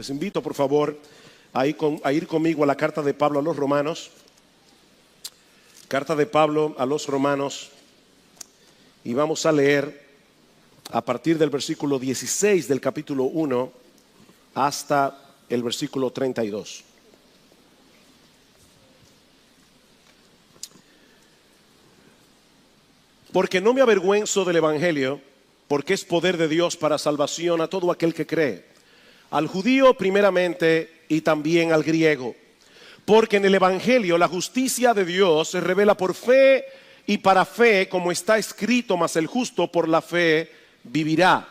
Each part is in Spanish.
Les invito, por favor, a ir conmigo a la carta de Pablo a los Romanos. Carta de Pablo a los Romanos. Y vamos a leer a partir del versículo 16 del capítulo 1 hasta el versículo 32. Porque no me avergüenzo del Evangelio, porque es poder de Dios para salvación a todo aquel que cree, al judío primeramente y también al griego. Porque en el Evangelio la justicia de Dios se revela por fe y para fe, como está escrito, mas el justo por la fe vivirá.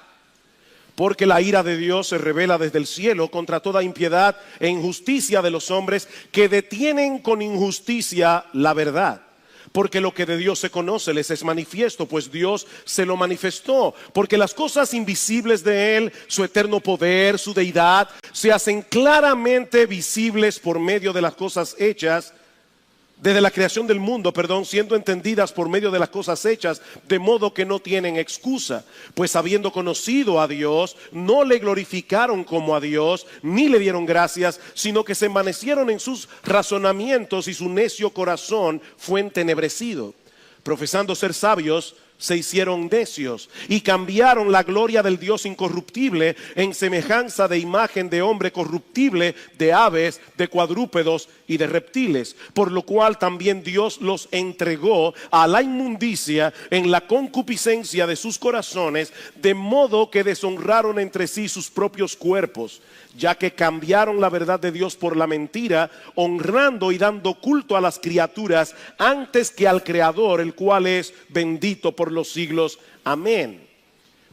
Porque la ira de Dios se revela desde el cielo contra toda impiedad e injusticia de los hombres que detienen con injusticia la verdad. Porque lo que de Dios se conoce les es manifiesto, pues Dios se lo manifestó. Porque las cosas invisibles de Él, su eterno poder, su deidad, se hacen claramente visibles por medio de las cosas hechas, desde la creación del mundo, siendo entendidas por medio de las cosas hechas, de modo que no tienen excusa. Pues habiendo conocido a Dios, no le glorificaron como a Dios, ni le dieron gracias, sino que se envanecieron en sus razonamientos y su necio corazón fue entenebrecido. Profesando ser sabios, se hicieron necios y cambiaron la gloria del Dios incorruptible en semejanza de imagen de hombre corruptible, de aves, de cuadrúpedos y de reptiles, por lo cual también Dios los entregó a la inmundicia en la concupiscencia de sus corazones, de modo que deshonraron entre sí sus propios cuerpos, ya que cambiaron la verdad de Dios por la mentira, honrando y dando culto a las criaturas antes que al Creador, el cual es bendito por los siglos. Amén.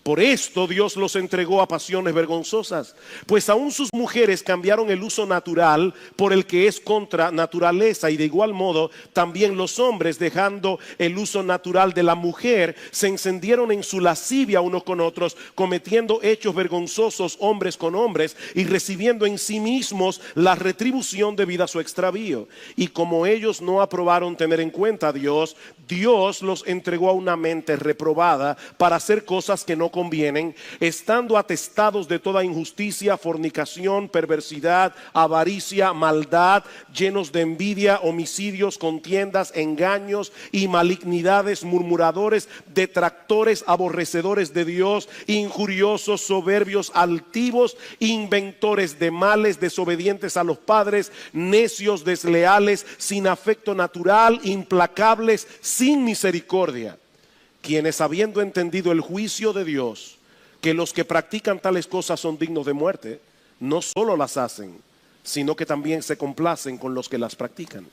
Por esto Dios los entregó a pasiones vergonzosas, pues aún sus mujeres cambiaron el uso natural por el que es contra naturaleza, y de igual modo también los hombres, dejando el uso natural de la mujer, se encendieron en su lascivia unos con otros, cometiendo hechos vergonzosos hombres con hombres y recibiendo en sí mismos la retribución debida a su extravío. Y como ellos no aprobaron tener en cuenta a Dios, Dios los entregó a una mente reprobada para hacer cosas que no convienen, estando atestados de toda injusticia, fornicación, perversidad, avaricia, maldad, llenos de envidia, homicidios, contiendas, engaños y malignidades, murmuradores, detractores, aborrecedores de Dios, injuriosos, soberbios, altivos, inventores de males, desobedientes a los padres, necios, desleales, sin afecto natural, implacables, sin misericordia. Quienes, habiendo entendido el juicio de Dios, que los que practican tales cosas son dignos de muerte, no solo las hacen, sino que también se complacen con los que las practican.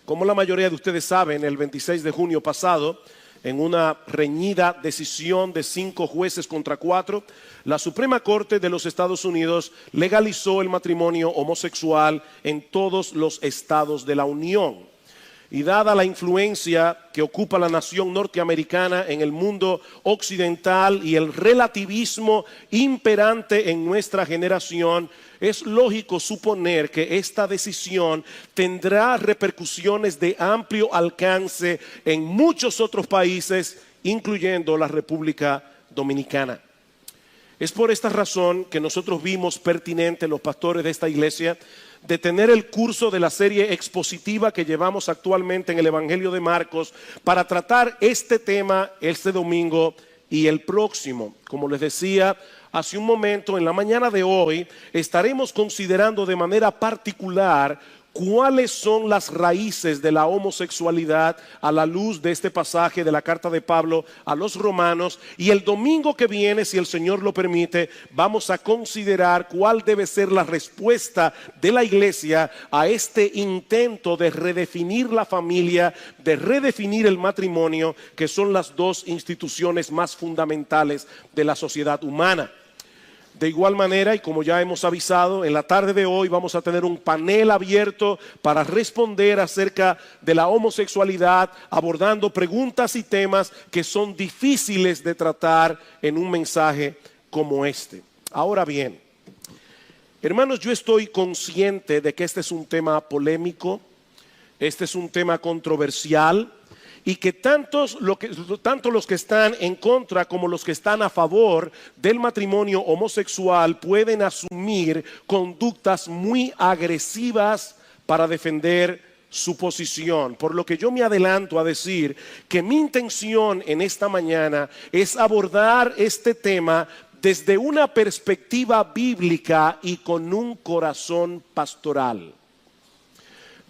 Como la mayoría de ustedes saben, el 26 de junio pasado, en una reñida decisión de 5 jueces contra 4, la Suprema Corte de los Estados Unidos legalizó el matrimonio homosexual en todos los estados de la Unión. Y dada la influencia que ocupa la nación norteamericana en el mundo occidental y el relativismo imperante en nuestra generación, es lógico suponer que esta decisión tendrá repercusiones de amplio alcance en muchos otros países, incluyendo la República Dominicana. Es por esta razón que nosotros vimos pertinente, los pastores de esta iglesia, de tener el curso de la serie expositiva que llevamos actualmente en el Evangelio de Marcos para tratar este tema este domingo y el próximo. Como les decía hace un momento, en la mañana de hoy estaremos considerando de manera particular cuáles son las raíces de la homosexualidad a la luz de este pasaje de la carta de Pablo a los Romanos, y el domingo que viene, si el Señor lo permite, vamos a considerar cuál debe ser la respuesta de la iglesia a este intento de redefinir la familia, de redefinir el matrimonio, que son las dos instituciones más fundamentales de la sociedad humana. De igual manera, y como ya hemos avisado, en la tarde de hoy vamos a tener un panel abierto para responder acerca de la homosexualidad, abordando preguntas y temas que son difíciles de tratar en un mensaje como este. Ahora bien, hermanos, yo estoy consciente de que este es un tema polémico, este es un tema controversial, y que tanto los que están en contra como los que están a favor del matrimonio homosexual pueden asumir conductas muy agresivas para defender su posición. Por lo que yo me adelanto a decir que mi intención en esta mañana es abordar este tema desde una perspectiva bíblica y con un corazón pastoral.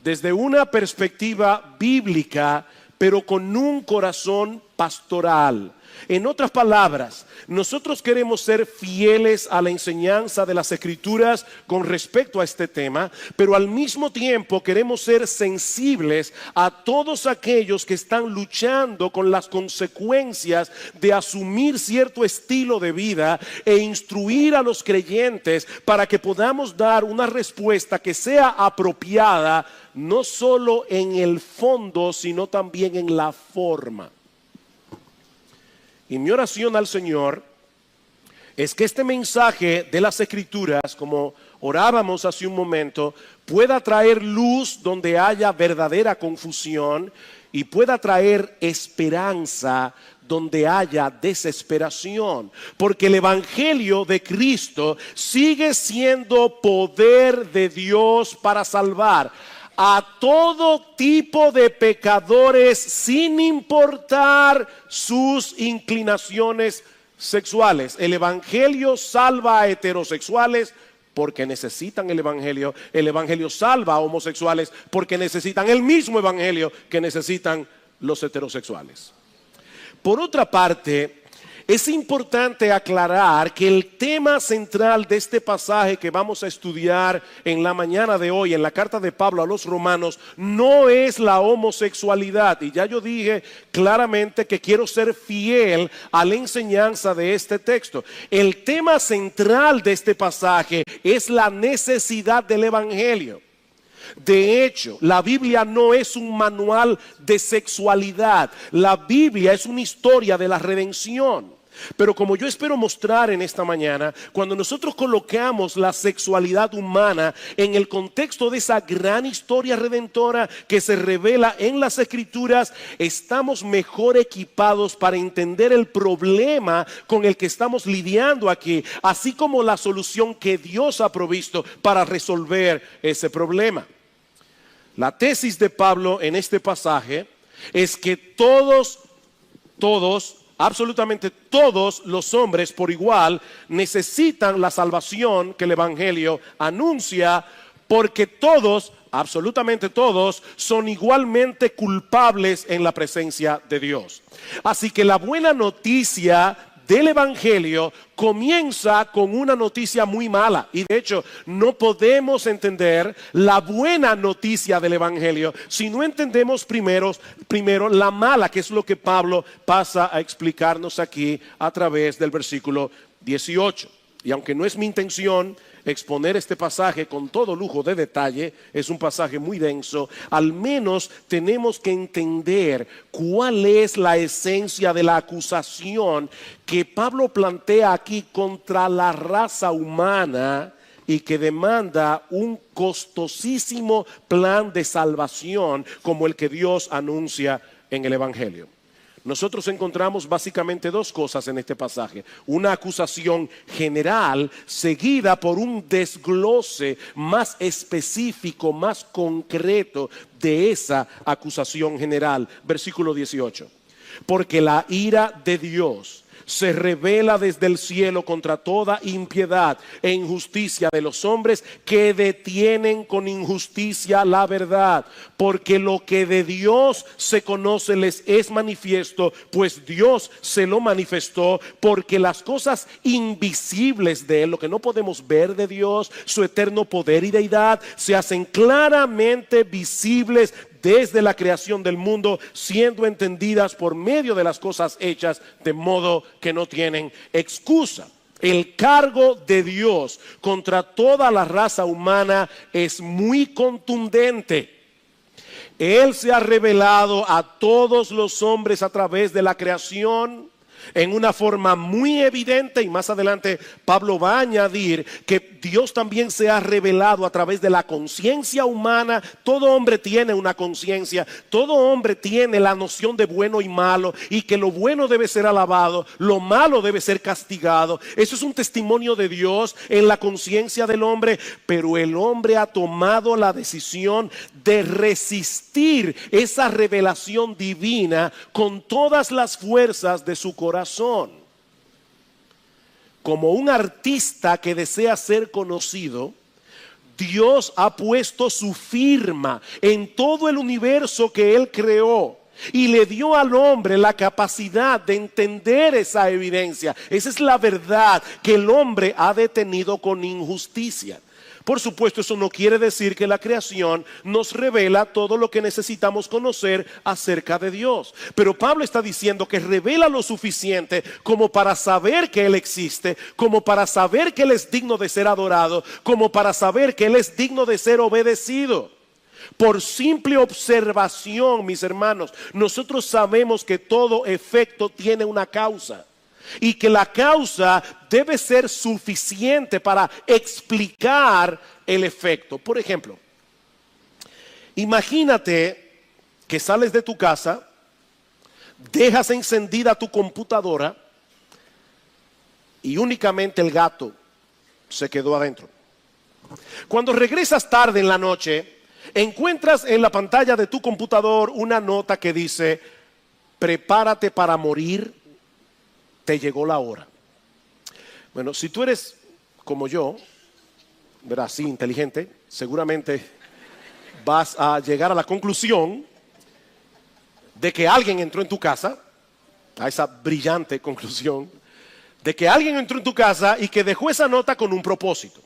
Desde una perspectiva bíblica, pero con un corazón pastoral. En otras palabras, nosotros queremos ser fieles a la enseñanza de las Escrituras con respecto a este tema, pero al mismo tiempo queremos ser sensibles a todos aquellos que están luchando con las consecuencias de asumir cierto estilo de vida e instruir a los creyentes para que podamos dar una respuesta que sea apropiada, no solo en el fondo, sino también en la forma. Y mi oración al Señor es que este mensaje de las Escrituras, como orábamos hace un momento, pueda traer luz donde haya verdadera confusión y pueda traer esperanza donde haya desesperación. Porque el Evangelio de Cristo sigue siendo poder de Dios para salvar a todo tipo de pecadores sin importar sus inclinaciones sexuales. El Evangelio salva a heterosexuales porque necesitan el Evangelio. El Evangelio salva a homosexuales porque necesitan el mismo Evangelio que necesitan los heterosexuales. Por otra parte, es importante aclarar que el tema central de este pasaje que vamos a estudiar en la mañana de hoy, en la carta de Pablo a los romanos, no es la homosexualidad. Y ya yo dije claramente que quiero ser fiel a la enseñanza de este texto. El tema central de este pasaje es la necesidad del Evangelio. De hecho, la Biblia no es un manual de sexualidad. La Biblia es una historia de la redención. Pero como yo espero mostrar en esta mañana, cuando nosotros colocamos la sexualidad humana en el contexto de esa gran historia redentora que se revela en las Escrituras, estamos mejor equipados para entender el problema con el que estamos lidiando aquí, así como la solución que Dios ha provisto para resolver ese problema. La tesis de Pablo en este pasaje es que todos, absolutamente todos los hombres por igual necesitan la salvación que el Evangelio anuncia, porque todos, absolutamente todos, son igualmente culpables en la presencia de Dios. Así que la buena noticia del Evangelio comienza con una noticia muy mala. Y de hecho, no podemos entender la buena noticia del Evangelio si no entendemos primero la mala, que es lo que Pablo pasa a explicarnos aquí a través del versículo 18. Y aunque no es mi intención exponer este pasaje con todo lujo de detalle, es un pasaje muy denso, al menos tenemos que entender cuál es la esencia de la acusación que Pablo plantea aquí contra la raza humana y que demanda un costosísimo plan de salvación como el que Dios anuncia en el Evangelio. Nosotros encontramos básicamente dos cosas en este pasaje: una acusación general seguida por un desglose más específico, más concreto de esa acusación general. Versículo 18. Porque la ira de Dios se revela desde el cielo contra toda impiedad e injusticia de los hombres que detienen con injusticia la verdad. Porque lo que de Dios se conoce les es manifiesto, pues Dios se lo manifestó. Porque las cosas invisibles de Él, lo que no podemos ver de Dios, su eterno poder y deidad, se hacen claramente visibles desde la creación del mundo, siendo entendidas por medio de las cosas hechas, de modo que no tienen excusa. El cargo de Dios contra toda la raza humana es muy contundente. Él se ha revelado a todos los hombres a través de la creación, en una forma muy evidente, y más adelante Pablo va a añadir que Dios también se ha revelado a través de la conciencia humana. Todo hombre tiene una conciencia, todo hombre tiene la noción de bueno y malo, y que lo bueno debe ser alabado, lo malo debe ser castigado. Eso es un testimonio de Dios en la conciencia del hombre, pero el hombre ha tomado la decisión de resistir esa revelación divina con todas las fuerzas de su corazón. Como un artista que desea ser conocido, Dios ha puesto su firma en todo el universo que Él creó y le dio al hombre la capacidad de entender esa evidencia. Esa es la verdad que el hombre ha detenido con injusticia. Por supuesto, eso no quiere decir que la creación nos revela todo lo que necesitamos conocer acerca de Dios. Pero Pablo está diciendo que revela lo suficiente como para saber que Él existe, como para saber que Él es digno de ser adorado, como para saber que Él es digno de ser obedecido. Por simple observación, mis hermanos, nosotros sabemos que todo efecto tiene una causa. Y que la causa debe ser suficiente para explicar el efecto. Por ejemplo, imagínate que sales de tu casa, dejas encendida tu computadora y únicamente el gato se quedó adentro. Cuando regresas tarde en la noche, encuentras en la pantalla de tu computador una nota que dice: prepárate para morir, te llegó la hora. Bueno, si tú eres como yo, ¿verdad? Así inteligente, seguramente vas a llegar a la conclusión de que alguien entró en tu casa, a esa brillante conclusión, de que alguien entró en tu casa y que dejó esa nota con un propósito.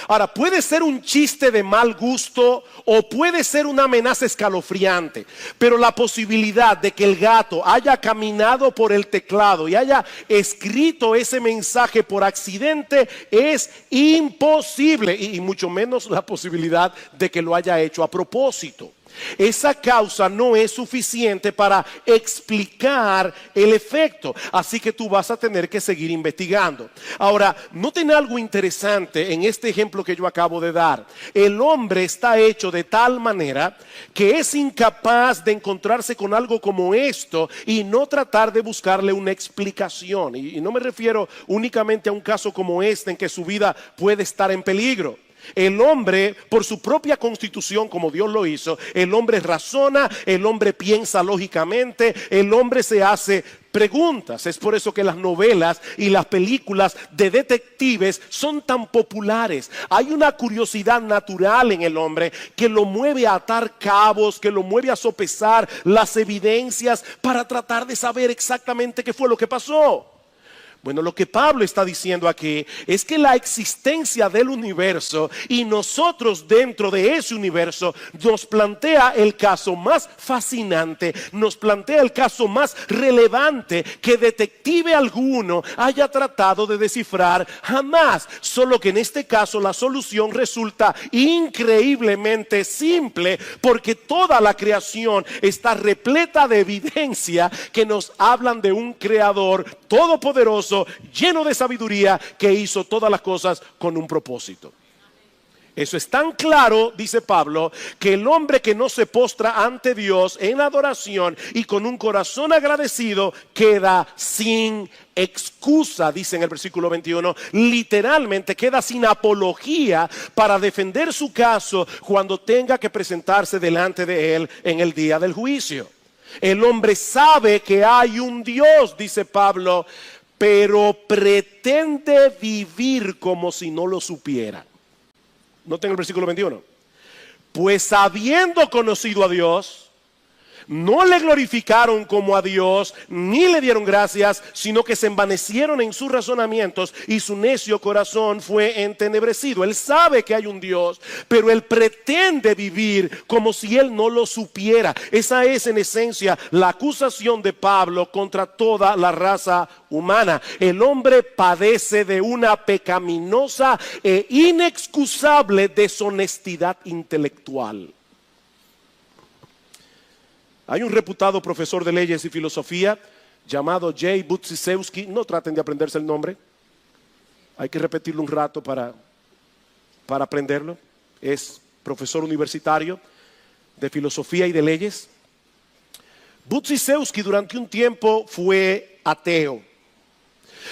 Ahora, puede ser un chiste de mal gusto o puede ser una amenaza escalofriante, pero la posibilidad de que el gato haya caminado por el teclado y haya escrito ese mensaje por accidente es imposible, y mucho menos la posibilidad de que lo haya hecho a propósito. Esa causa no es suficiente para explicar el efecto, así que tú vas a tener que seguir investigando. Ahora, noten algo interesante en este ejemplo que yo acabo de dar. El hombre está hecho de tal manera que es incapaz de encontrarse con algo como esto y no tratar de buscarle una explicación. Y no me refiero únicamente a un caso como este en que su vida puede estar en peligro. El hombre, por su propia constitución, como Dios lo hizo, el hombre razona, el hombre piensa lógicamente, el hombre se hace preguntas. Es por eso que las novelas y las películas de detectives son tan populares. Hay una curiosidad natural en el hombre que lo mueve a atar cabos, que lo mueve a sopesar las evidencias para tratar de saber exactamente qué fue lo que pasó. Bueno, lo que Pablo está diciendo aquí es que la existencia del universo y nosotros dentro de ese universo nos plantea el caso más fascinante, nos plantea el caso más relevante que detective alguno haya tratado de descifrar jamás. Solo que en este caso la solución resulta increíblemente simple, porque toda la creación está repleta de evidencia que nos hablan de un creador todopoderoso, lleno de sabiduría, que hizo todas las cosas con un propósito. Eso es tan claro, dice Pablo, que el hombre que no se postra ante Dios en adoración y con un corazón agradecido queda sin excusa, dice en el versículo 21, literalmente queda sin apología para defender su caso cuando tenga que presentarse delante de él en el día del juicio. El hombre sabe que hay un Dios, dice Pablo, pero pretende vivir como si no lo supiera. Noten el versículo 21. Pues habiendo conocido a Dios, no le glorificaron como a Dios, ni le dieron gracias, sino que se envanecieron en sus razonamientos y su necio corazón fue entenebrecido. Él sabe que hay un Dios, pero él pretende vivir como si él no lo supiera. Esa es en esencia la acusación de Pablo contra toda la raza humana. El hombre padece de una pecaminosa e inexcusable deshonestidad intelectual. Hay un reputado profesor de leyes y filosofía llamado Jay Budziszewski. No traten de aprenderse el nombre. Hay que repetirlo un rato para aprenderlo. Es profesor universitario de filosofía y de leyes. Budziszewski durante un tiempo fue ateo,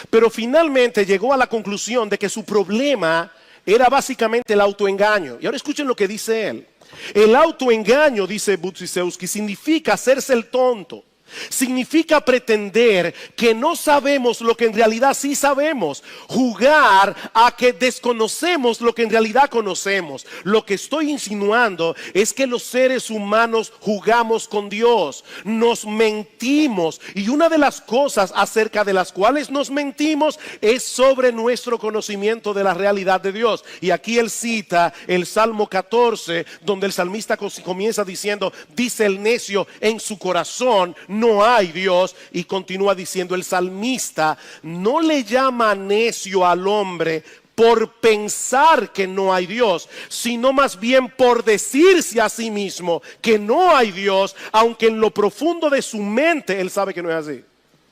pero finalmente llegó a la conclusión de que su problema era básicamente el autoengaño. Y ahora escuchen lo que dice él. El autoengaño, dice Budziszewski, significa hacerse el tonto. Significa pretender que no sabemos lo que en realidad sí sabemos. Jugar a que desconocemos lo que en realidad conocemos. Lo que estoy insinuando es que los seres humanos jugamos con Dios. Nos mentimos. Y una de las cosas acerca de las cuales nos mentimos es sobre nuestro conocimiento de la realidad de Dios. Y aquí él cita el Salmo 14, donde el salmista comienza diciendo: dice el necio en su corazón, no hay Dios. Y continúa diciendo el salmista: no le llama necio al hombre por pensar que no hay Dios, sino más bien por decirse a sí mismo que no hay Dios, aunque en lo profundo de su mente él sabe que no es así.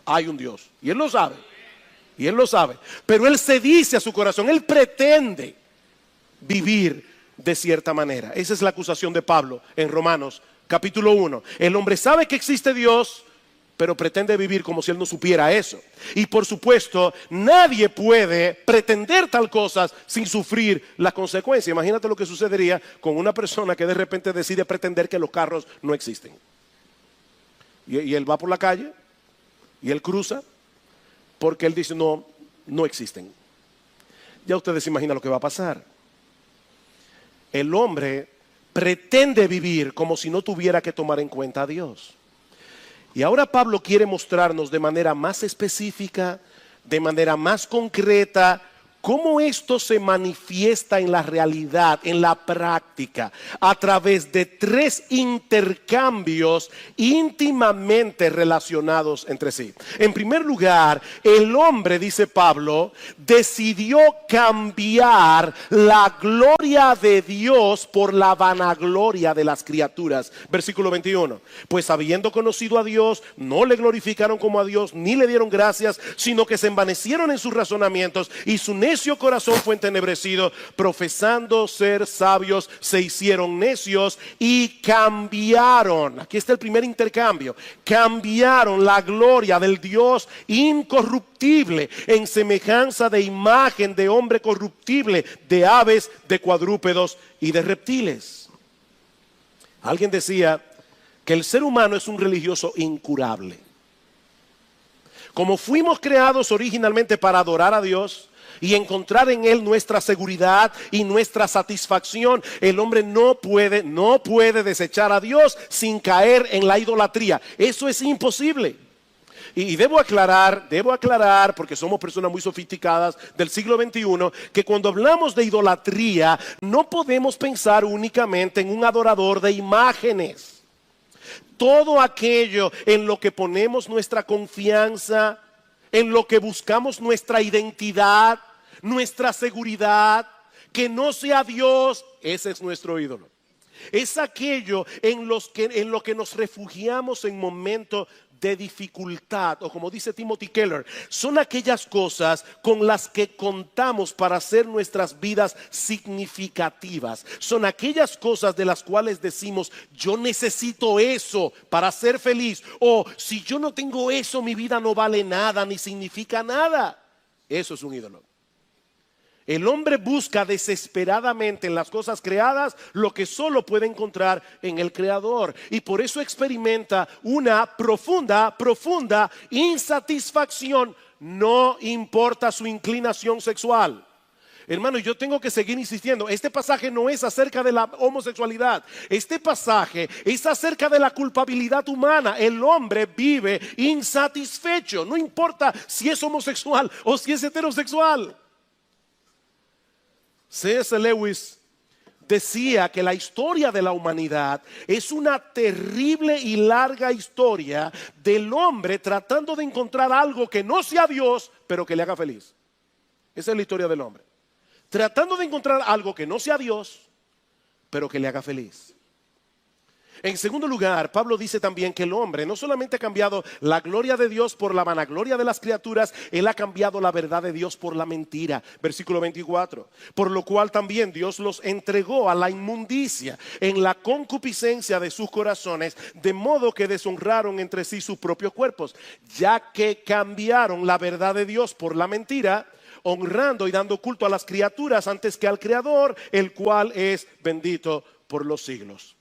Hay un Dios y él lo sabe, pero él se dice a su corazón, él pretende vivir de cierta manera. Esa es la acusación de Pablo en Romanos capítulo 1. El hombre sabe que existe Dios, pero pretende vivir como si él no supiera eso. Y por supuesto, nadie puede pretender tal cosa sin sufrir la consecuencia. Imagínate lo que sucedería con una persona que de repente decide pretender que los carros no existen. Y él va por la calle y él cruza porque él dice no existen. Ya ustedes se imaginan lo que va a pasar. El hombre pretende vivir como si no tuviera que tomar en cuenta a Dios. Y ahora Pablo quiere mostrarnos de manera más específica, de manera más concreta, cómo esto se manifiesta en la realidad, en la práctica, a través de 3 intercambios íntimamente relacionados entre sí. En primer lugar, el hombre, dice Pablo, decidió cambiar la gloria de Dios por la vanagloria de las criaturas. Versículo 21. Pues habiendo conocido a Dios, no le glorificaron como a Dios, ni le dieron gracias, sino que se envanecieron en sus razonamientos y su necio corazón fue entenebrecido. Profesando ser sabios, se hicieron necios y cambiaron. Aquí está el primer intercambio. Cambiaron la gloria del Dios incorruptible en semejanza de imagen de hombre corruptible, de aves, de cuadrúpedos y de reptiles. Alguien decía que el ser humano es un religioso incurable. Como fuimos creados originalmente para adorar a Dios y encontrar en Él nuestra seguridad y nuestra satisfacción, el hombre no puede desechar a Dios sin caer en la idolatría. Eso es imposible. Y debo aclarar, porque somos personas muy sofisticadas del siglo XXI, que cuando hablamos de idolatría, no podemos pensar únicamente en un adorador de imágenes. Todo aquello en lo que ponemos nuestra confianza, en lo que buscamos nuestra identidad, nuestra seguridad, que no sea Dios, ese es nuestro ídolo. Es aquello en lo que nos refugiamos en momentos de dificultad, o como dice Timothy Keller, son aquellas cosas con las que contamos para hacer nuestras vidas significativas. Son aquellas cosas de las cuales decimos, yo necesito eso para ser feliz, o si yo no tengo eso, mi vida no vale nada ni significa nada. Eso es un ídolo. El hombre busca desesperadamente en las cosas creadas lo que solo puede encontrar en el Creador. Y por eso experimenta una profunda insatisfacción, no importa su inclinación sexual. Hermano, yo tengo que seguir insistiendo. Este pasaje no es acerca de la homosexualidad. Este pasaje es acerca de la culpabilidad humana. El hombre vive insatisfecho. No importa si es homosexual o si es heterosexual. C.S. Lewis decía que la historia de la humanidad es una terrible y larga historia del hombre tratando de encontrar algo que no sea Dios, pero que le haga feliz. Esa es la historia del hombre. Tratando de encontrar algo que no sea Dios, pero que le haga feliz. En segundo lugar, Pablo dice también que el hombre no solamente ha cambiado la gloria de Dios por la vanagloria de las criaturas, él ha cambiado la verdad de Dios por la mentira. Versículo 24. Por lo cual también Dios los entregó a la inmundicia en la concupiscencia de sus corazones, de modo que deshonraron entre sí sus propios cuerpos, ya que cambiaron la verdad de Dios por la mentira, honrando y dando culto a las criaturas antes que al Creador, el cual es bendito por los siglos.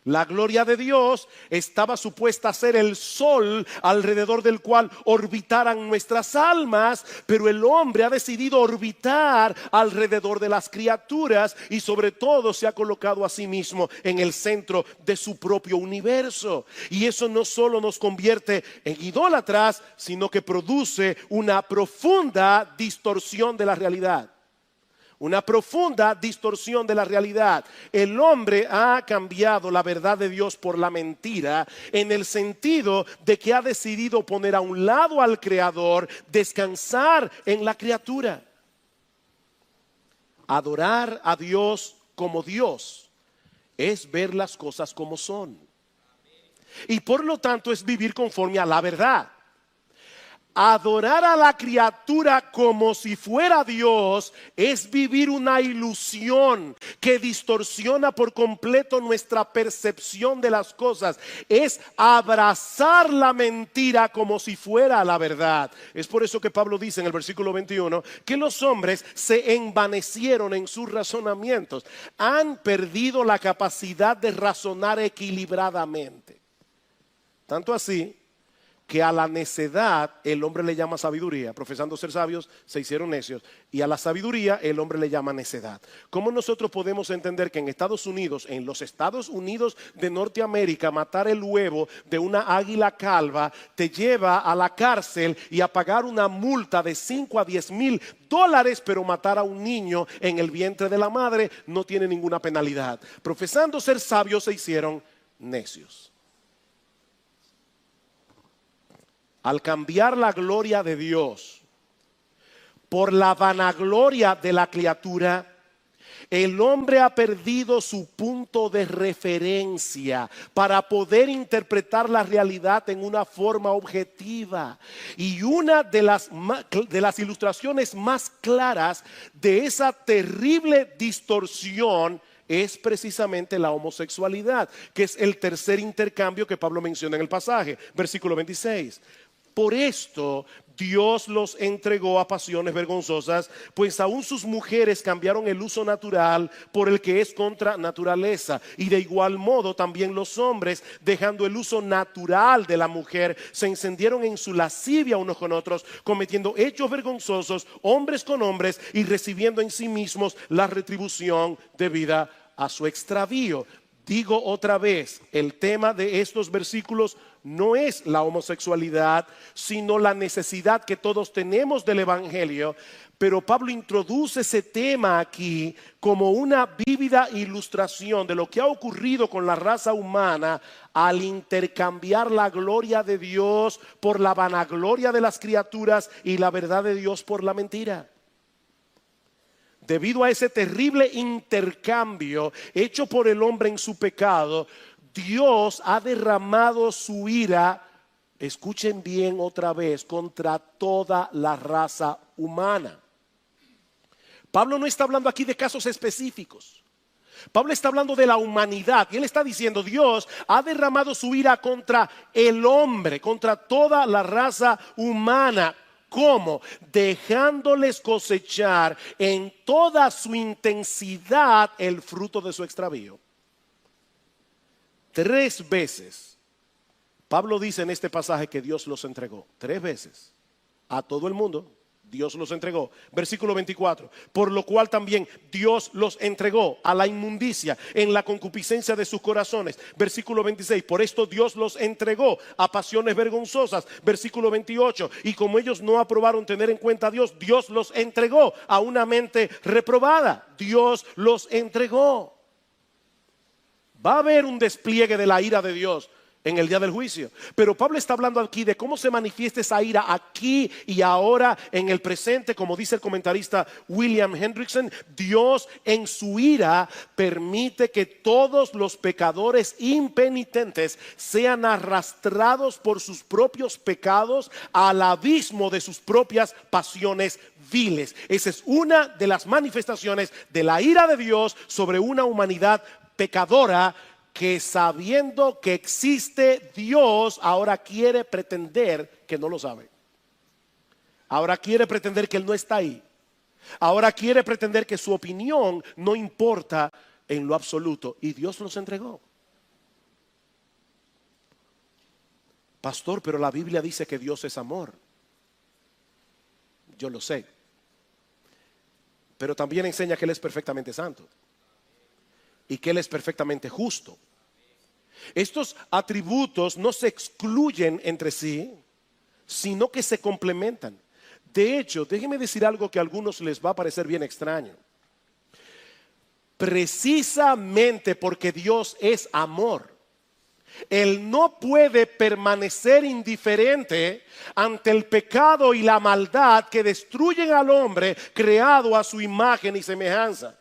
La gloria de Dios estaba supuesta a ser el sol alrededor del cual orbitaran nuestras almas, pero el hombre ha decidido orbitar alrededor de las criaturas y sobre todo se ha colocado a sí mismo en el centro de su propio universo. Y eso no solo nos convierte en idólatras, sino que produce una profunda distorsión de la realidad. Una profunda distorsión de la realidad. El hombre ha cambiado la verdad de Dios por la mentira, en el sentido de que ha decidido poner a un lado al Creador, descansar en la criatura. Adorar a Dios como Dios es ver las cosas como son. Y por lo tanto es vivir conforme a la verdad. Adorar a la criatura como si fuera Dios es vivir una ilusión que distorsiona por completo nuestra percepción de las cosas. Es abrazar la mentira como si fuera la verdad. Es por eso que Pablo dice en el versículo 21 que los hombres se envanecieron en sus razonamientos. Han perdido la capacidad de razonar equilibradamente. Tanto así que a la necedad el hombre le llama sabiduría. Profesando ser sabios, se hicieron necios. Y a la sabiduría el hombre le llama necedad. ¿Cómo nosotros podemos entender que en Estados Unidos, en los Estados Unidos de Norteamérica, matar el huevo de una águila calva te lleva a la cárcel y a pagar una multa de 5 a 10 mil dólares, pero matar a un niño en el vientre de la madre no tiene ninguna penalidad? Profesando ser sabios, se hicieron necios. Al cambiar la gloria de Dios por la vanagloria de la criatura, el hombre ha perdido su punto de referencia para poder interpretar la realidad en una forma objetiva. Y una de las ilustraciones más claras de esa terrible distorsión es precisamente la homosexualidad, que es el tercer intercambio que Pablo menciona en el pasaje, versículo 26. Por esto Dios los entregó a pasiones vergonzosas, pues aún sus mujeres cambiaron el uso natural por el que es contra naturaleza. Y de igual modo también los hombres, dejando el uso natural de la mujer, se encendieron en su lascivia unos con otros, cometiendo hechos vergonzosos, hombres con hombres, y recibiendo en sí mismos la retribución debida a su extravío. Digo otra vez, el tema de estos versículos no es la homosexualidad, sino la necesidad que todos tenemos del evangelio. Pero Pablo introduce ese tema aquí como una vívida ilustración de lo que ha ocurrido con la raza humana al intercambiar la gloria de Dios por la vanagloria de las criaturas y la verdad de Dios por la mentira. Debido a ese terrible intercambio hecho por el hombre en su pecado, Dios ha derramado su ira, escuchen bien otra vez, contra toda la raza humana. Pablo no está hablando aquí de casos específicos. Pablo está hablando de la humanidad y él está diciendo: Dios ha derramado su ira contra el hombre, contra toda la raza humana. ¿Cómo? Dejándoles cosechar en toda su intensidad el fruto de su extravío. 3 veces Pablo dice en este pasaje que Dios los entregó. 3 veces a todo el mundo Dios los entregó. Versículo 24. Por lo cual también Dios los entregó a la inmundicia en la concupiscencia de sus corazones. Versículo 26. Por esto Dios los entregó a pasiones vergonzosas. Versículo 28. Y como ellos no aprobaron tener en cuenta a Dios, Dios los entregó a una mente reprobada. Dios los entregó. Va a haber un despliegue de la ira de Dios en el día del juicio. Pero Pablo está hablando aquí de cómo se manifiesta esa ira aquí y ahora en el presente. Como dice el comentarista William Hendrickson, Dios en su ira permite que todos los pecadores impenitentes sean arrastrados por sus propios pecados al abismo de sus propias pasiones viles. Esa es una de las manifestaciones de la ira de Dios sobre una humanidad pecadora, que sabiendo que existe Dios, ahora quiere pretender que no lo sabe. Ahora quiere pretender que Él no está ahí. Ahora quiere pretender que su opinión no importa en lo absoluto. Y Dios los entregó. Pastor, pero la Biblia dice que Dios es amor. Yo lo sé. Pero también enseña que Él es perfectamente santo. Y que Él es perfectamente justo. Estos atributos no se excluyen entre sí, sino que se complementan. De hecho, déjenme decir algo que a algunos les va a parecer bien extraño. Precisamente porque Dios es amor, Él no puede permanecer indiferente ante el pecado y la maldad que destruyen al hombre creado a su imagen y semejanza.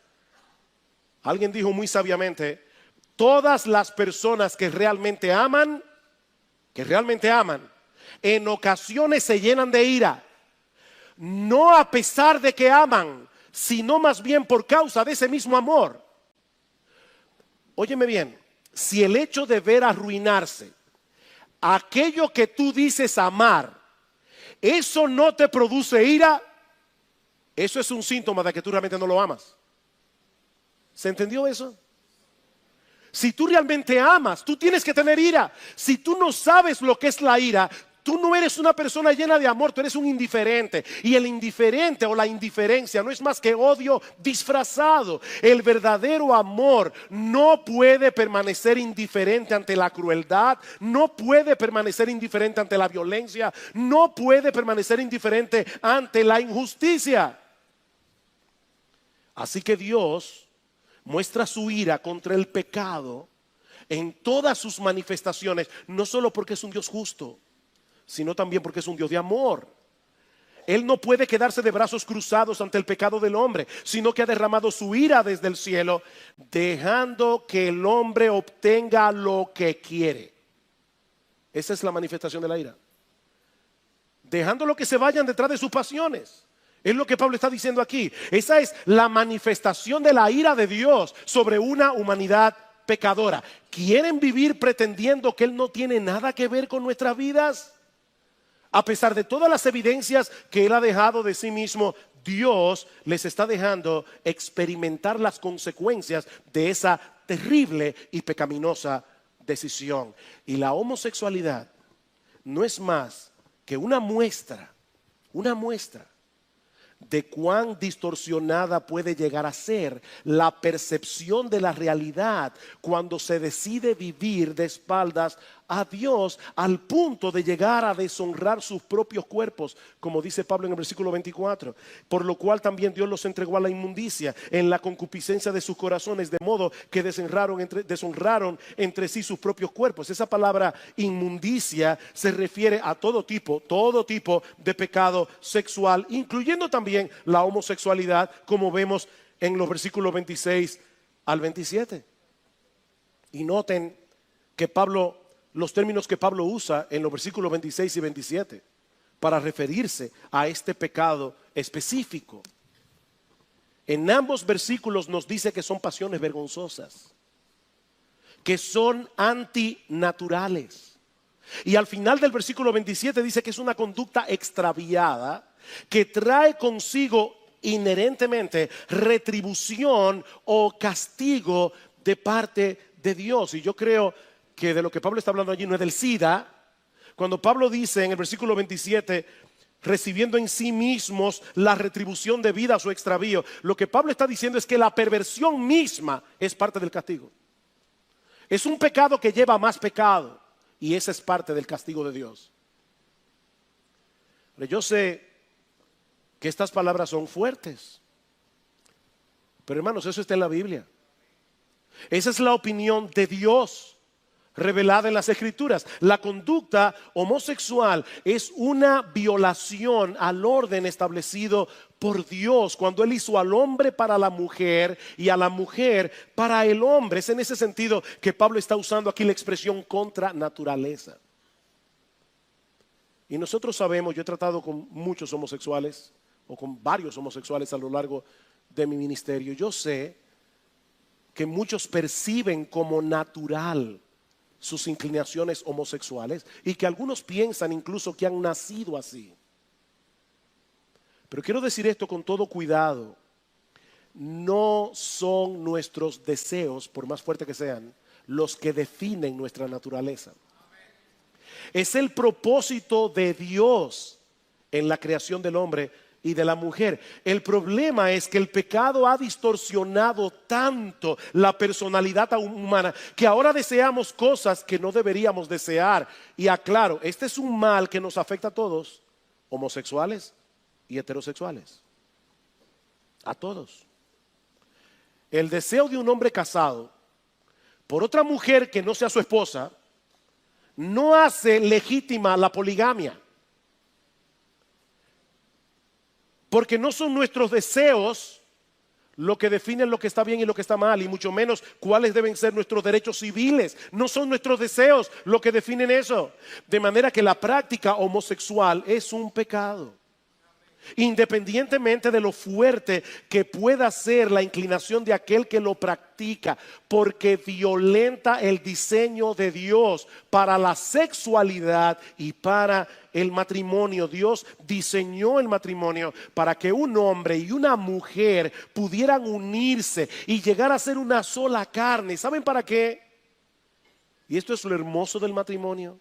Alguien dijo muy sabiamente: todas las personas que realmente aman, en ocasiones se llenan de ira. No a pesar de que aman, sino más bien por causa de ese mismo amor. Óyeme bien, si el hecho de ver arruinarse aquello que tú dices amar, eso no te produce ira, eso es un síntoma de que tú realmente no lo amas. ¿Se entendió eso? Si tú realmente amas, tú tienes que tener ira. Si tú no sabes lo que es la ira, tú no eres una persona llena de amor, tú eres un indiferente. Y el indiferente o la indiferencia no es más que odio disfrazado. El verdadero amor no puede permanecer indiferente ante la crueldad, no puede permanecer indiferente ante la violencia, no puede permanecer indiferente ante la injusticia. Así que Dios muestra su ira contra el pecado en todas sus manifestaciones, no solo porque es un Dios justo, sino también porque es un Dios de amor. Él no puede quedarse de brazos cruzados ante el pecado del hombre, sino que ha derramado su ira desde el cielo, dejando que el hombre obtenga lo que quiere. Esa es la manifestación de la ira. Dejándolo que se vayan detrás de sus pasiones. Es lo que Pablo está diciendo aquí. Esa es la manifestación de la ira de Dios sobre una humanidad pecadora. ¿Quieren vivir pretendiendo que Él no tiene nada que ver con nuestras vidas? A pesar de todas las evidencias que Él ha dejado de sí mismo, Dios les está dejando experimentar las consecuencias de esa terrible y pecaminosa decisión. Y la homosexualidad no es más que una muestra de cuán distorsionada puede llegar a ser la percepción de la realidad cuando se decide vivir de espaldas a Dios, al punto de llegar a deshonrar sus propios cuerpos, como dice Pablo en el versículo 24. Por lo cual también Dios los entregó a la inmundicia en la concupiscencia de sus corazones, de modo que deshonraron entre sí sus propios cuerpos. Esa palabra inmundicia se refiere a todo tipo de pecado sexual, incluyendo también la homosexualidad, como vemos en los versículos 26 al 27. Y noten que los términos que Pablo usa en los versículos 26 y 27 para referirse a este pecado específico. En ambos versículos nos dice que son pasiones vergonzosas, que son antinaturales. Y al final del versículo 27 dice que es una conducta extraviada que trae consigo inherentemente retribución o castigo de parte de Dios. Y yo creo que de lo que Pablo está hablando allí no es del SIDA. Cuando Pablo dice en el versículo 27, recibiendo en sí mismos la retribución debida a su extravío, lo que Pablo está diciendo es que la perversión misma es parte del castigo. Es un pecado que lleva a más pecado, y esa es parte del castigo de Dios. Pero yo sé que estas palabras son fuertes, pero hermanos, eso está en la Biblia. Esa es la opinión de Dios. revelada en las Escrituras. La conducta homosexual es una violación al orden establecido por Dios cuando Él hizo al hombre para la mujer y a la mujer para el hombre. Es en ese sentido que Pablo está usando aquí la expresión contra naturaleza. Y nosotros sabemos, yo he tratado con muchos homosexuales o con varios homosexuales a lo largo de mi ministerio. Yo sé que muchos perciben como natural sus inclinaciones homosexuales y que algunos piensan incluso que han nacido así. Pero quiero decir esto con todo cuidado. No son nuestros deseos, por más fuertes que sean, los que definen nuestra naturaleza. Es el propósito de Dios en la creación del hombre y de la mujer. El problema es que el pecado ha distorsionado tanto la personalidad humana que ahora deseamos cosas que no deberíamos desear. Y aclaro, este es un mal que nos afecta a todos, homosexuales y heterosexuales. A todos. El deseo de un hombre casado por otra mujer que no sea su esposa no hace legítima la poligamia. Porque no son nuestros deseos lo que definen lo que está bien y lo que está mal, y mucho menos cuáles deben ser nuestros derechos civiles. No son nuestros deseos lo que definen eso. De manera que la práctica homosexual es un pecado. Independientemente de lo fuerte que pueda ser la inclinación de aquel que lo practica, porque violenta el diseño de Dios para la sexualidad y para el matrimonio. Dios diseñó el matrimonio para que un hombre y una mujer pudieran unirse y llegar a ser una sola carne. ¿Saben para qué? Y esto es lo hermoso del matrimonio: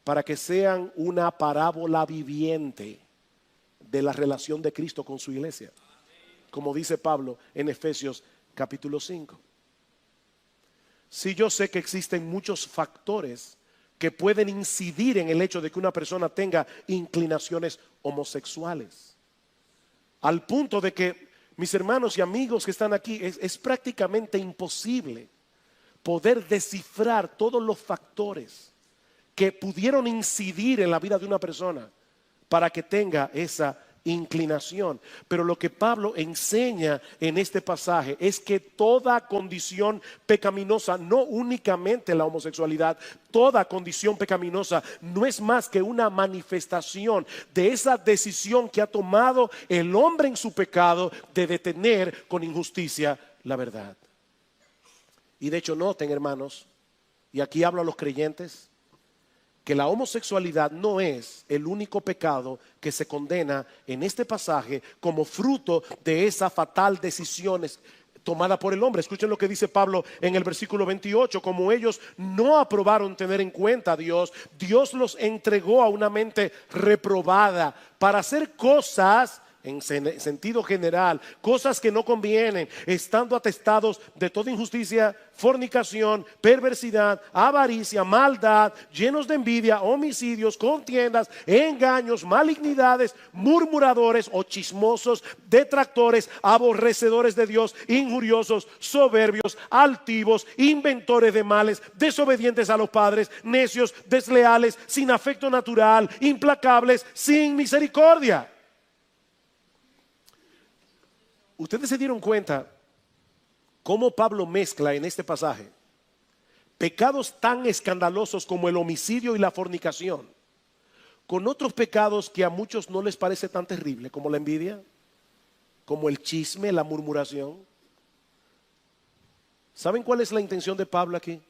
para que sean una parábola viviente de la relación de Cristo con su iglesia, como dice Pablo en Efesios capítulo 5. Sí, yo sé que existen muchos factores que pueden incidir en el hecho de que una persona tenga inclinaciones homosexuales, al punto de que, mis hermanos y amigos que están aquí, es prácticamente imposible poder descifrar todos los factores que pudieron incidir en la vida de una persona para que tenga esa inclinación. Pero lo que Pablo enseña en este pasaje es que toda condición pecaminosa, no únicamente la homosexualidad, toda condición pecaminosa no es más que una manifestación de esa decisión que ha tomado el hombre en su pecado de detener con injusticia la verdad. Y de hecho, noten, hermanos, y aquí hablo a los creyentes, que la homosexualidad no es el único pecado que se condena en este pasaje como fruto de esa fatal decisión tomada por el hombre. Escuchen lo que dice Pablo en el versículo 28: como ellos no aprobaron tener en cuenta a Dios, Dios los entregó a una mente reprobada para hacer cosas, en sentido general, cosas que no convienen, estando atestados de toda injusticia, fornicación, perversidad, avaricia, maldad, llenos de envidia, homicidios, contiendas, engaños, malignidades, murmuradores o chismosos, detractores, aborrecedores de Dios, injuriosos, soberbios, altivos, inventores de males, desobedientes a los padres, necios, desleales, sin afecto natural, implacables, sin misericordia. Ustedes se dieron cuenta cómo Pablo mezcla en este pasaje pecados tan escandalosos como el homicidio y la fornicación con otros pecados que a muchos no les parece tan terrible, como la envidia, como el chisme, la murmuración. ¿Saben cuál es la intención de Pablo aquí?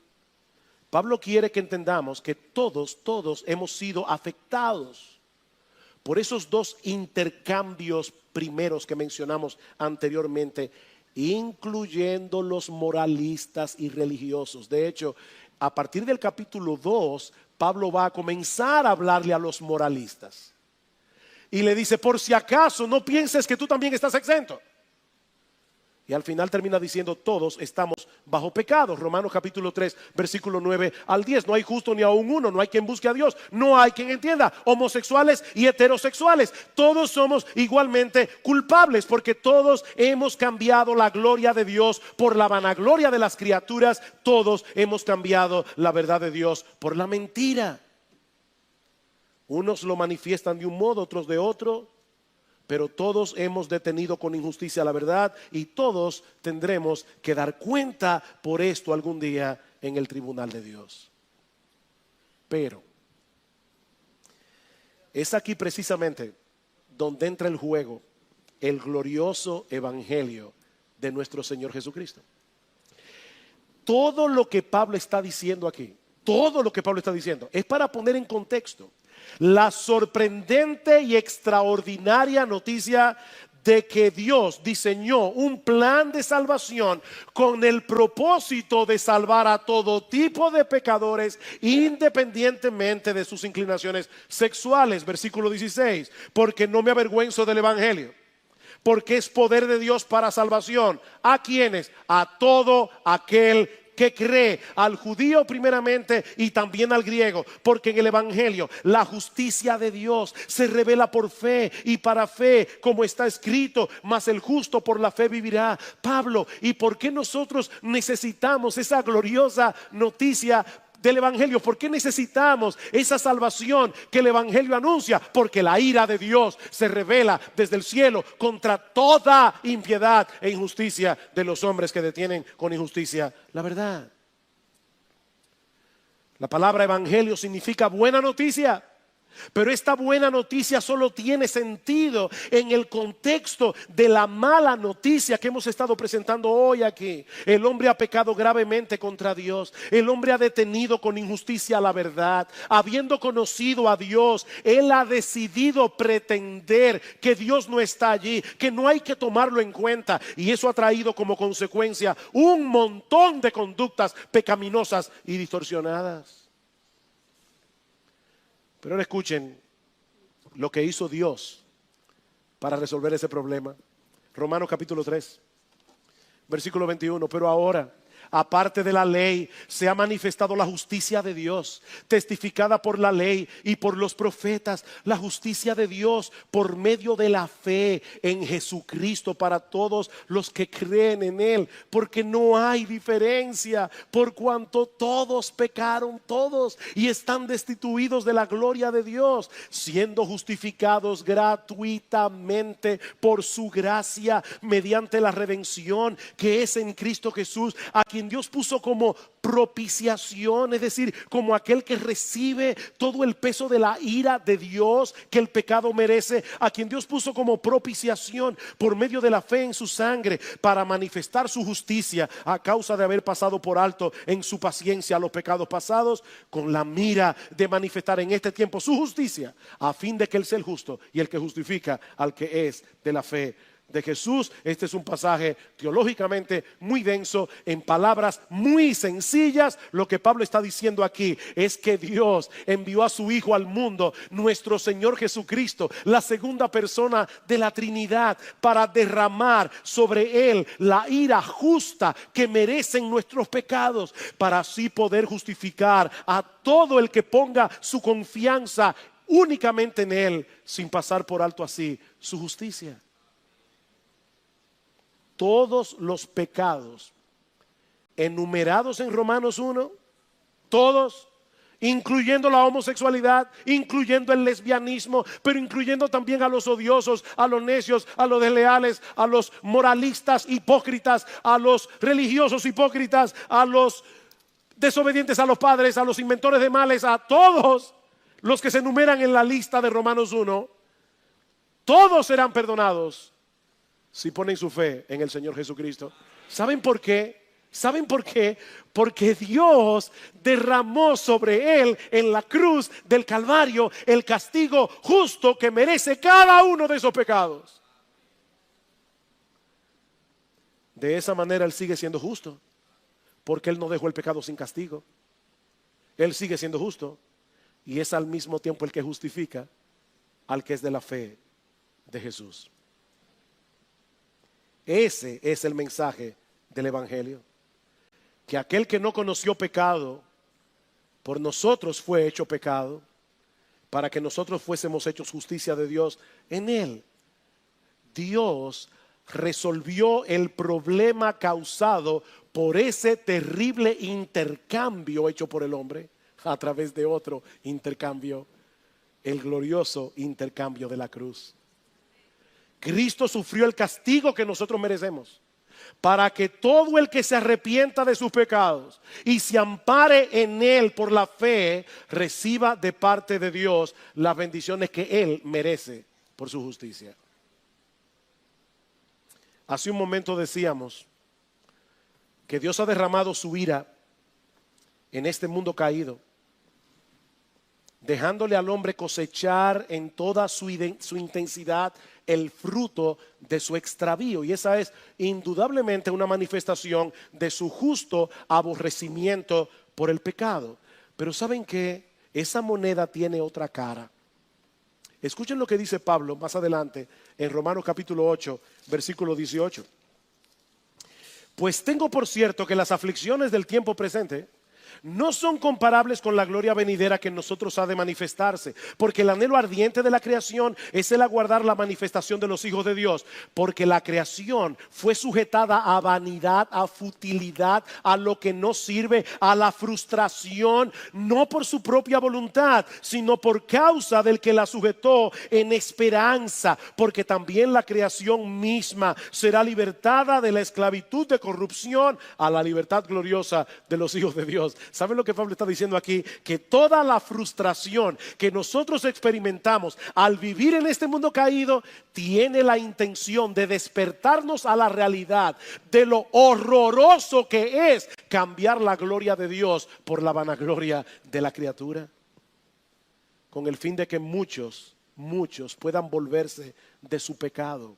Pablo quiere que entendamos que todos hemos sido afectados por esos dos intercambios primeros que mencionamos anteriormente, incluyendo los moralistas y religiosos. De hecho, a partir del capítulo 2, Pablo va a comenzar a hablarle a los moralistas. Y le dice: por si acaso no pienses que tú también estás exento. Y al final termina diciendo todos estamos bajo pecado. Romanos capítulo 3, versículo 9 al 10. No hay justo ni aun uno, no hay quien busque a Dios, no hay quien entienda. Homosexuales y heterosexuales, todos somos igualmente culpables, porque todos hemos cambiado la gloria de Dios por la vanagloria de las criaturas. Todos hemos cambiado la verdad de Dios por la mentira. Unos lo manifiestan de un modo, otros de otro, pero todos hemos detenido con injusticia la verdad y todos tendremos que dar cuenta por esto algún día en el tribunal de Dios. Pero es aquí precisamente donde entra el juego el glorioso evangelio de nuestro Señor Jesucristo. Todo lo que Pablo está diciendo aquí, todo lo que Pablo está diciendo es para poner en contexto la sorprendente y extraordinaria noticia de que Dios diseñó un plan de salvación con el propósito de salvar a todo tipo de pecadores independientemente de sus inclinaciones sexuales. Versículo 16, porque no me avergüenzo del evangelio, porque es poder de Dios para salvación. ¿A quiénes? A todo aquel que cree, al judío primeramente y también al griego, porque en el evangelio la justicia de Dios se revela por fe y para fe, como está escrito, mas el justo por la fe vivirá. Pablo, ¿y por qué nosotros necesitamos esa gloriosa noticia del evangelio? ¿Por qué necesitamos esa salvación que el evangelio anuncia? Porque la ira de Dios se revela desde el cielo contra toda impiedad e injusticia de los hombres que detienen con injusticia la verdad. La palabra evangelio significa buena noticia. Pero esta buena noticia solo tiene sentido en el contexto de la mala noticia que hemos estado presentando hoy aquí. El hombre ha pecado gravemente contra Dios. El hombre ha detenido con injusticia la verdad. Habiendo conocido a Dios, él ha decidido pretender que Dios no está allí, que no hay que tomarlo en cuenta. Y eso ha traído como consecuencia un montón de conductas pecaminosas y distorsionadas. Pero ahora escuchen lo que hizo Dios para resolver ese problema. Romanos capítulo 3, versículo 21. Pero ahora, aparte de la ley, se ha manifestado la justicia de Dios, testificada por la ley y por los profetas, la justicia de Dios por medio de la fe en Jesucristo para todos los que creen en Él, porque no hay diferencia, por cuanto todos pecaron, todos, y están destituidos de la gloria de Dios, siendo justificados gratuitamente por su gracia mediante la redención que es en Cristo Jesús, a quien Dios puso como propiciación, es decir, como aquel que recibe todo el peso de la ira de Dios que el pecado merece, a quien Dios puso como propiciación por medio de la fe en su sangre, para manifestar su justicia a causa de haber pasado por alto en su paciencia los pecados pasados, con la mira de manifestar en este tiempo su justicia, a fin de que Él sea el justo y el que justifica al que es de la fe de Jesús. Este es un pasaje teológicamente muy denso, en palabras muy sencillas. Lo que Pablo está diciendo aquí es que Dios envió a su Hijo al mundo, nuestro Señor Jesucristo, la segunda persona de la Trinidad, para derramar sobre Él la ira justa que merecen nuestros pecados, para así poder justificar a todo el que ponga su confianza únicamente en Él, sin pasar por alto así su justicia. Todos los pecados enumerados en Romanos 1, todos, incluyendo la homosexualidad, incluyendo el lesbianismo, pero incluyendo también a los odiosos, a los necios, a los desleales, a los moralistas hipócritas, a los religiosos hipócritas, a los desobedientes a los padres, a los inventores de males, a todos los que se enumeran en la lista de Romanos 1, todos serán perdonados si ponen su fe en el Señor Jesucristo. ¿Saben por qué? ¿Saben por qué? Porque Dios derramó sobre Él en la cruz del Calvario el castigo justo que merece cada uno de esos pecados. De esa manera Él sigue siendo justo, porque Él no dejó el pecado sin castigo. Él sigue siendo justo y es al mismo tiempo el que justifica al que es de la fe de Jesús. Ese es el mensaje del Evangelio. Que aquel que no conoció pecado, por nosotros fue hecho pecado, para que nosotros fuésemos hechos justicia de Dios en él. Dios resolvió el problema causado por ese terrible intercambio hecho por el hombre a través de otro intercambio, el glorioso intercambio de la cruz. Cristo sufrió el castigo que nosotros merecemos para que todo el que se arrepienta de sus pecados y se ampare en él por la fe, reciba de parte de Dios las bendiciones que él merece por su justicia. Hace un momento decíamos que Dios ha derramado su ira en este mundo caído, dejándole al hombre cosechar en toda su intensidad el fruto de su extravío. Y esa es indudablemente una manifestación de su justo aborrecimiento por el pecado. Pero ¿saben qué? Esa moneda tiene otra cara. Escuchen lo que dice Pablo más adelante en Romanos capítulo 8, versículo 18. Pues tengo por cierto que las aflicciones del tiempo presente no son comparables con la gloria venidera que en nosotros ha de manifestarse, porque el anhelo ardiente de la creación es el aguardar la manifestación de los hijos de Dios, porque la creación fue sujetada a vanidad, a futilidad, a lo que no sirve, a la frustración, no por su propia voluntad, sino por causa del que la sujetó, en esperanza, porque también la creación misma será libertada de la esclavitud de corrupción a la libertad gloriosa de los hijos de Dios. ¿Saben lo que Pablo está diciendo aquí? Que toda la frustración que nosotros experimentamos al vivir en este mundo caído tiene la intención de despertarnos a la realidad de lo horroroso que es cambiar la gloria de Dios por la vanagloria de la criatura, con el fin de que muchos puedan volverse de su pecado,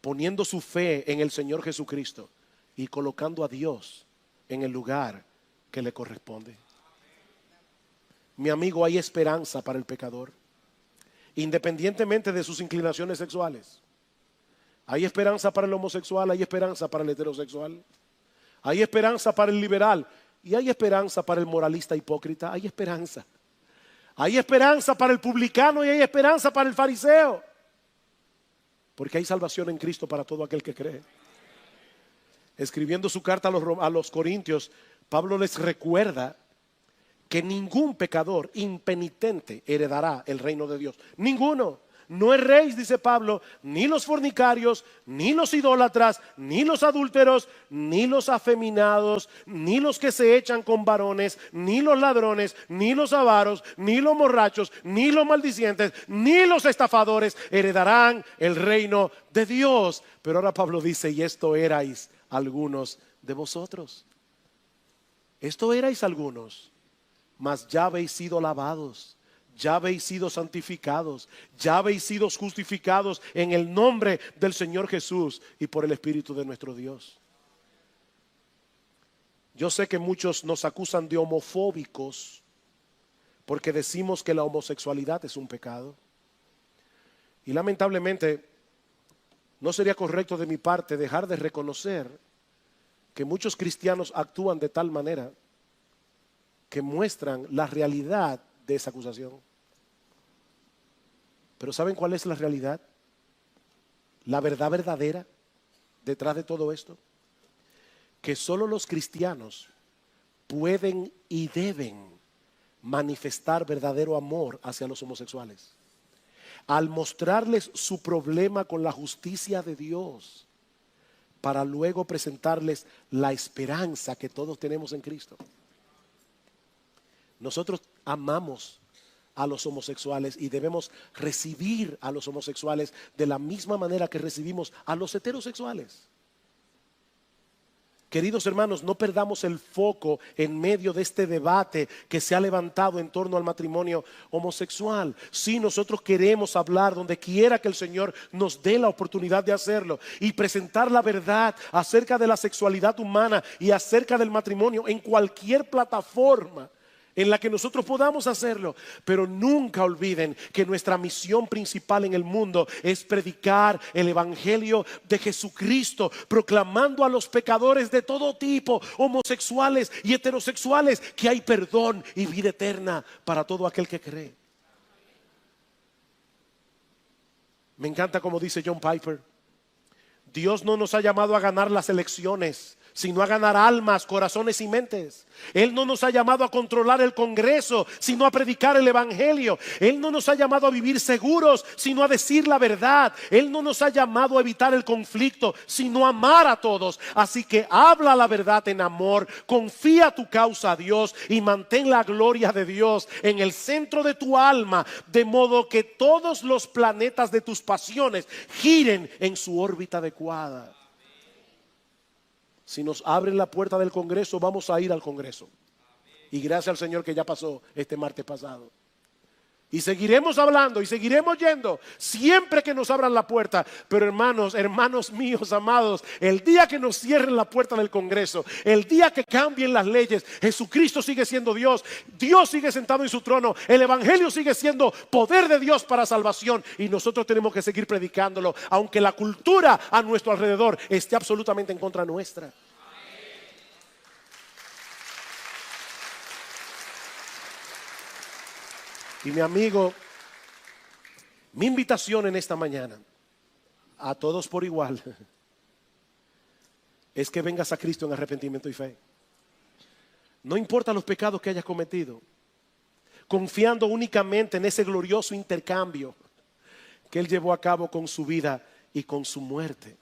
poniendo su fe en el Señor Jesucristo y colocando a Dios en el lugar que le corresponde. Mi amigo, hay esperanza para el pecador, independientemente de sus inclinaciones sexuales. Hay esperanza para el homosexual, hay esperanza para el heterosexual, hay esperanza para el liberal y hay esperanza para el moralista hipócrita. Hay esperanza. Hay esperanza para el publicano y hay esperanza para el fariseo, porque hay salvación en Cristo para todo aquel que cree. Escribiendo su carta a los Corintios, Pablo les recuerda que ningún pecador impenitente heredará el reino de Dios. Ninguno. No erréis, dice Pablo, ni los fornicarios, ni los idólatras, ni los adúlteros, ni los afeminados, ni los que se echan con varones, ni los ladrones, ni los avaros, ni los borrachos, ni los maldicientes, ni los estafadores heredarán el reino de Dios. Pero ahora Pablo dice, y esto erais algunos de vosotros. Esto erais algunos, mas ya habéis sido lavados, ya habéis sido santificados, ya habéis sido justificados en el nombre del Señor Jesús y por el Espíritu de nuestro Dios. Yo sé que muchos nos acusan de homofóbicos porque decimos que la homosexualidad es un pecado. Y lamentablemente no sería correcto de mi parte dejar de reconocer que muchos cristianos actúan de tal manera que muestran la realidad de esa acusación. Pero ¿saben cuál es la realidad? La verdad verdadera detrás de todo esto. Que solo los cristianos pueden y deben manifestar verdadero amor hacia los homosexuales, al mostrarles su problema con la justicia de Dios, para luego presentarles la esperanza que todos tenemos en Cristo. Nosotros amamos a los homosexuales y debemos recibir a los homosexuales de la misma manera que recibimos a los heterosexuales. Queridos hermanos, no perdamos el foco en medio de este debate que se ha levantado en torno al matrimonio homosexual. Sí, nosotros queremos hablar donde quiera que el Señor nos dé la oportunidad de hacerlo y presentar la verdad acerca de la sexualidad humana y acerca del matrimonio en cualquier plataforma en la que nosotros podamos hacerlo. Pero nunca olviden que nuestra misión principal en el mundo es predicar el evangelio de Jesucristo, proclamando a los pecadores de todo tipo, homosexuales y heterosexuales, que hay perdón y vida eterna para todo aquel que cree. Me encanta como dice John Piper: Dios no nos ha llamado a ganar las elecciones, sino a ganar almas, corazones y mentes. Él no nos ha llamado a controlar el Congreso, sino a predicar el evangelio. Él no nos ha llamado a vivir seguros, sino a decir la verdad. Él no nos ha llamado a evitar el conflicto, sino a amar a todos. Así que habla la verdad en amor, confía tu causa a Dios y mantén la gloria de Dios en el centro de tu alma, de modo que todos los planetas de tus pasiones giren en su órbita adecuada. Si nos abren la puerta del Congreso, vamos a ir al Congreso. Y gracias al Señor que ya pasó este martes pasado. Y seguiremos hablando y seguiremos yendo siempre que nos abran la puerta. Pero hermanos míos amados, el día que nos cierren la puerta del Congreso, el día que cambien las leyes, Jesucristo sigue siendo Dios. Dios sigue sentado en su trono. El evangelio sigue siendo poder de Dios para salvación. Y nosotros tenemos que seguir predicándolo, aunque la cultura a nuestro alrededor esté absolutamente en contra nuestra. Y mi amigo, mi invitación en esta mañana a todos por igual es que vengas a Cristo en arrepentimiento y fe. No importa los pecados que hayas cometido, confiando únicamente en ese glorioso intercambio que Él llevó a cabo con su vida y con su muerte.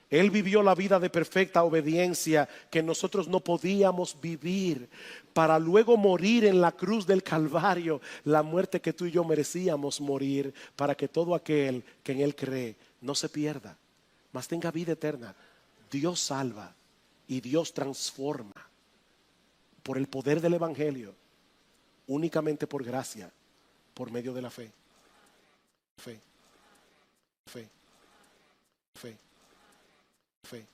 Él vivió la vida de perfecta obediencia que nosotros no podíamos vivir, para luego morir en la cruz del Calvario, la muerte que tú y yo merecíamos morir, para que todo aquel que en Él cree no se pierda, mas tenga vida eterna. Dios salva y Dios transforma por el poder del evangelio, únicamente por gracia, por medio de la fe. Fe, fe, fe, fe.